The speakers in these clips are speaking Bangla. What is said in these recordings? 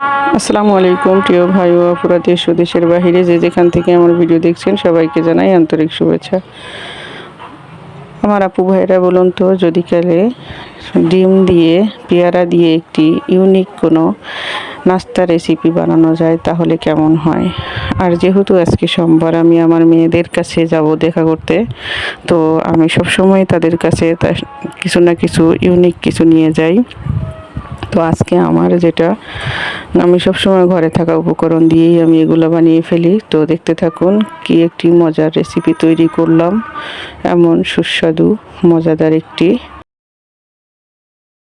আসসালামু আলাইকুম প্রিয় ভাই ও আপুরা, দেশ ও দেশের বাহিরে যে যেখান থেকে আমার ভিডিও দেখছেন সবাইকে জানাই আন্তরিক শুভেচ্ছা। আমার আপু ভাইরা বলুন তো, যদি কালে ডিম দিয়ে পেয়ারা দিয়ে একটি ইউনিক কোনো নাস্তা রেসিপি বানানো যায় তাহলে কেমন হয়। আর যেহেতু আজকে সোমবার, আমি আমার মেয়েদের কাছে যাব দেখা করতে, তো আমি সবসময় তাদের কাছে কিছু না কিছু ইউনিক কিছু নিয়ে যাই। তো আজকে আমার যেটা, আমি সবসময় ঘরে থাকা উপকরণ দিয়েই আমি এগুলো বানিয়ে ফেলি। তো দেখতে থাকুন কি একটি মজার রেসিপি তৈরি করলাম। এমন সুস্বাদু মজাদার একটি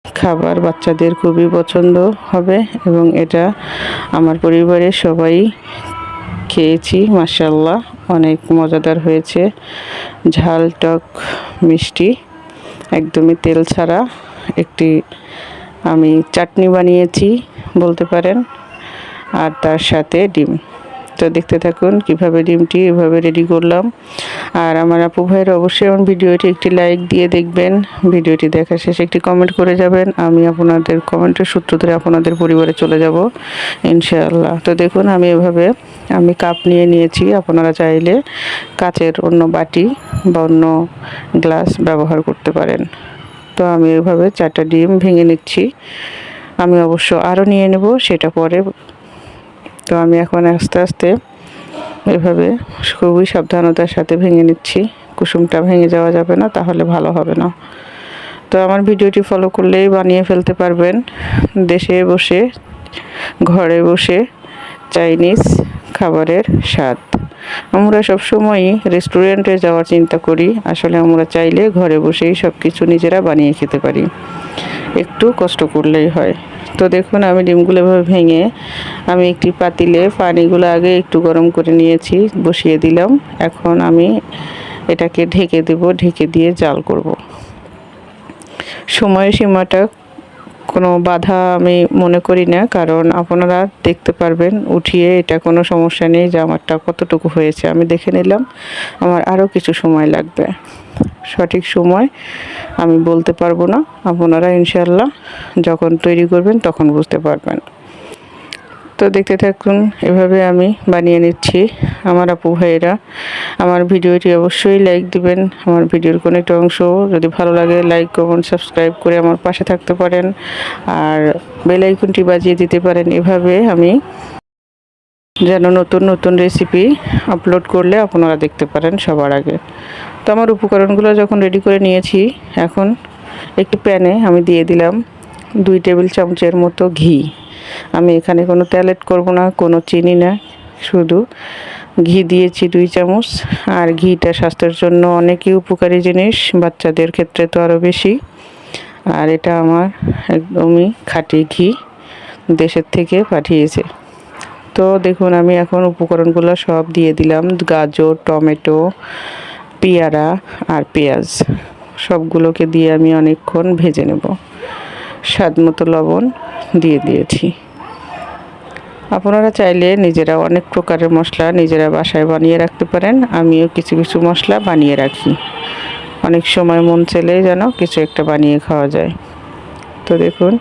খাবার বাচ্চাদের খুবই পছন্দ হবে, এবং এটা আমার পরিবারের সবাই খেয়েছি, মাশাআল্লাহ অনেক মজাদার হয়েছে। ঝাল টক মিষ্টি, একদমই তেল ছাড়া একটি আমি চাটনি বানিয়েছি বলতে পারেন, আর তার সাথে ডিম। তো দেখতে থাকুন কিভাবে ডিমটি এভাবে রেডি করলাম। আর আমার আপু ভাইয়ের অবশ্যই আমার ভিডিওটি একটি লাইক দিয়ে দেখবেন, ভিডিওটি দেখা শেষে একটি কমেন্ট করে যাবেন। আমি আপনাদের কমেন্টের সূত্র ধরে আপনাদের পরিবারে চলে যাব ইনশাআল্লাহ। তো দেখুন আমি কাপ নিয়ে নিয়েছি, আপনারা চাইলে কাচের অন্য বাটি বা অন্য গ্লাস ব্যবহার করতে পারেন। তো আমি এভাবে 4টা ডিম ভেঙে নিচ্ছি। আমি অবশ্য আরও নিয়ে নেব, সেটা পরে। তো আমি এখন আস্তে আস্তে এভাবে খুবই সাবধানতার সাথে ভেঙে নিচ্ছি। কুসুমটা ভেঙে যাওয়া যাবে না, তাহলে ভালো হবে না। তো আমার ভিডিওটি ফলো করলেই বানিয়ে ফেলতে পারবেন দেশে বসে, ঘরে বসে চাইনিজ খাবারের স্বাদ। আমরা সবসময়ই রেস্টুরেন্টে যাওয়ার চিন্তা করি, আসলে আমরা চাইলে ঘরে বসেই সব কিছু নিজেরা বানিয়ে খেতে পারি, একটু কষ্ট করলেই হয়। তো দেখুন আমি ডিমগুলো এভাবে ভেঙে আমি একটি পাতিলে পানিগুলো আগে একটু গরম করে নিয়েছি, বসিয়ে দিলাম। এখন আমি এটাকে ঢেকে দেব, ঢেকে দিয়ে জাল করব। সময়সীমাটা কোনো বাধা আমি মনে করি না, কারণ আপনারা দেখতে পারবেন উঠিয়ে, এটা কোনো সমস্যা নেই যে আমারটা কতটুকু হয়েছে। আমি দেখে নিলাম আমার আরও কিছু সময় লাগবে, সঠিক সময় আমি বলতে পারবো না। আপনারা ইনশাআল্লাহ যখন তৈরি করবেন তখন বুঝতে পারবেন। তো দেখতে থাকুন এভাবে আমি বানিয়ে নিচ্ছি। আমার আপু ভাইয়েরা আমার ভিডিওটি অবশ্যই লাইক দিবেন। আমার ভিডিওর কোনো একটা অংশ যদি ভালো লাগে লাইক কমেন্ট সাবস্ক্রাইব করে আমার পাশে থাকতে পারেন, আর বেল আইকনটি বাজিয়ে দিতে পারেন। এভাবে আমি যেন নতুন নতুন রেসিপি আপলোড করলে আপনারা দেখতে পারেন সবার আগে। তো আমার উপকরণগুলো যখন রেডি করে নিয়েছি, এখন একটি প্যানে আমি দিয়ে দিলাম 2 টেবিল চামচের মতো ঘি। আমি এখানে কোনো তেল এড করবো না, কোনো চিনি না, শুধু ঘি দিয়েছি 2 চামচ। আর ঘিটা স্বাস্থ্যের জন্য অনেকই উপকারী জিনিস, বাচ্চাদের ক্ষেত্রে তো আরও বেশি। আর এটা আমার একদমই খাঁটি ঘি, দেশের থেকে পাঠিয়েছে। তো দেখুন আমি এখন উপকরণগুলো সব দিয়ে দিলাম, গাজর, টমেটো, পেয়ারা আর পেঁয়াজ, সবগুলোকে দিয়ে আমি অনেকক্ষণ ভেজে নেব। স্বাদ মতো লবণ দিয়ে দিয়েছি। আপনারা চাইলে নিজেরা অনেক প্রকারের মশলা নিজেরা বাসায় বানিয়ে রাখতে পারেন, আমিও কিছু কিছু মশলা বানিয়ে রাখি, অনেক সময় মন চাইলে যেন কিছু একটা বানিয়ে খাওয়া যায়। তো দেখুন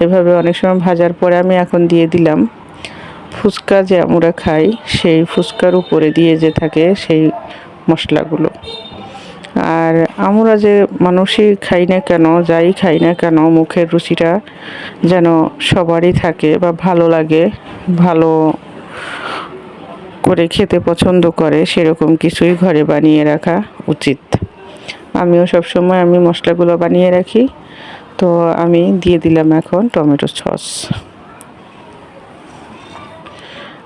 এভাবে অনেক সময় ভাজার পরে আমি এখন দিয়ে দিলাম ফুচকা যে আমরা খাই, সেই ফুচকার উপরে দিয়ে যে থাকে সেই মশলাগুলো। আর আমরা যে মানুষই খাই না কেন, যাই খাই না কেন, মুখের রুচিটা যেন সবারই থাকে বা ভালো লাগে, ভালো করে খেতে পছন্দ করে, সেরকম কিছুই ঘরে বানিয়ে রাখা উচিত। আমিও সবসময় মশলাগুলো বানিয়ে রাখি। তো আমি দিয়ে দিলাম এখন টমেটো সস।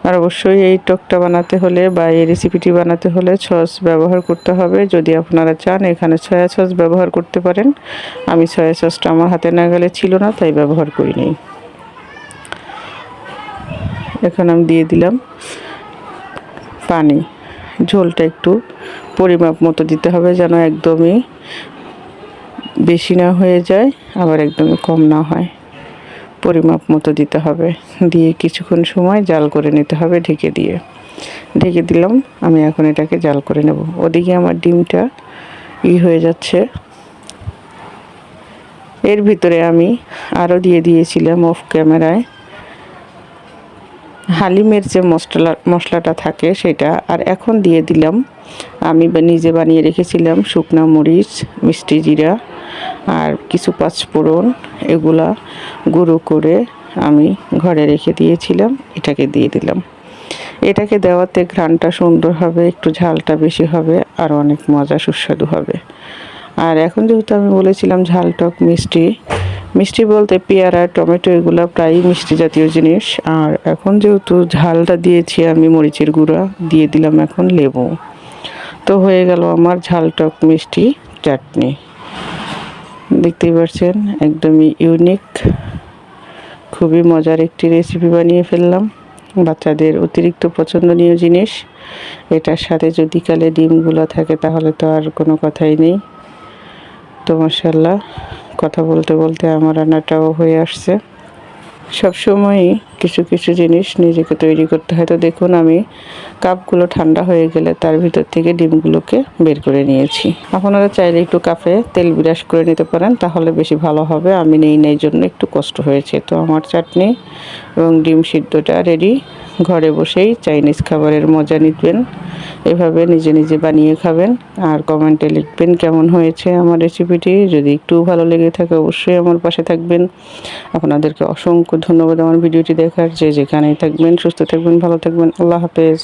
আর অবশ্যই এই টকটা বানাতে হলে বা এই রেসিপিটি বানাতে হলে সস ব্যবহার করতে হবে। যদি আপনারা চান এখানে সয়া সস ব্যবহার করতে পারেন, আমি সয়া সসটা আমার হাতে নাগালে ছিল না, তাই ব্যবহার করিনি। এখন আমি দিয়ে দিলাম পানি। ঝোলটা একটু পরিমাপ মতো দিতে হবে, যেন একদমই বেশি না হয়ে যায়, আবার একদমই কম না হয়, পরিমাপ মতো দিতে হবে। দিয়ে কিছুক্ষণ সময় জাল করে নিতে হবে ঢেকে দিলাম। আমি এখন এটাকে জাল করে নেব। ওদিকে আমার ডিমটা হয়ে যাচ্ছে। এর ভিতরে আমি আরও দিয়ে দিয়েছিলাম অফ ক্যামেরায় হালিমের যে মশলাটা থাকে সেটা, আর এখন দিয়ে দিলাম আমি নিজে বানিয়ে রেখেছিলাম শুকনা মরিচ, মিষ্টি জিরা আর কিছু পাঁচফোড়ন, এগুলা গুঁড়ো করে আমি ঘরে রেখে দিয়েছিলাম, এটাকে দিয়ে দিলাম। এটাকে দেওয়াতে ঘ্রাণটা সুন্দর হবে, একটু ঝালটা বেশি হবে আর অনেক মজা সুস্বাদু হবে। আর এখন যেহেতু আমি বলেছিলাম ঝাল টক মিষ্টি, মিষ্টি বলতে পেয়ারা টমেটো এগুলো প্রায় মিষ্টি জাতীয় জিনিস। আর এখন যেহেতু ঝালটা দিয়েছি আমি মরিচের গুঁড়া, দিয়ে দিলাম এখন লেবু। তো হয়ে গেল আমার ঝাল টক মিষ্টি চাটনি। দেখতেই পাচ্ছেন একদমই ইউনিক, খুবই মজার একটি রেসিপি বানিয়ে ফেললাম। বাচ্চাদের অতিরিক্ত পছন্দনীয় জিনিস। এটার সাথে যদি কালে ডিমগুলো থাকে তাহলে তো আর কোনো কথাই নেই। তো মাশাআল্লাহ, কথা বলতে বলতে আমার রান্নাটাও হয়ে আসছে। সবসময়ই কিছু কিছু জিনিস নিজেকে তৈরি করতে হয়। তো দেখুন আমি কাপগুলো ঠান্ডা হয়ে গেলে তার ভিতর থেকে ডিমগুলোকে বের করে নিয়েছি। আপনারা চাইলে একটু কাপে তেল ব্রাশ করে নিতে পারেন, তাহলে বেশি ভালো হবে। আমি নেই জন্য একটু কষ্ট হয়েছে। তো আমার চাটনি এবং ডিম সিদ্ধটা রেডি। ঘরে বসেই চাইনিজ খাবারের মজা নিবেন, এভাবে নিজে নিজে বানিয়ে খাবেন আর কমেন্টে লিখবেন কেমন হয়েছে আমার রেসিপিটি। যদি একটু ভালো লেগে থাকে অবশ্যই আমার পাশে থাকবেন। আপনাদেরকে অসংখ্য ধন্যবাদ আমার ভিডিওটি দেখার। যে যেখানেই থাকবেন সুস্থ থাকবেন, ভালো থাকবেন। আল্লাহ হাফেজ।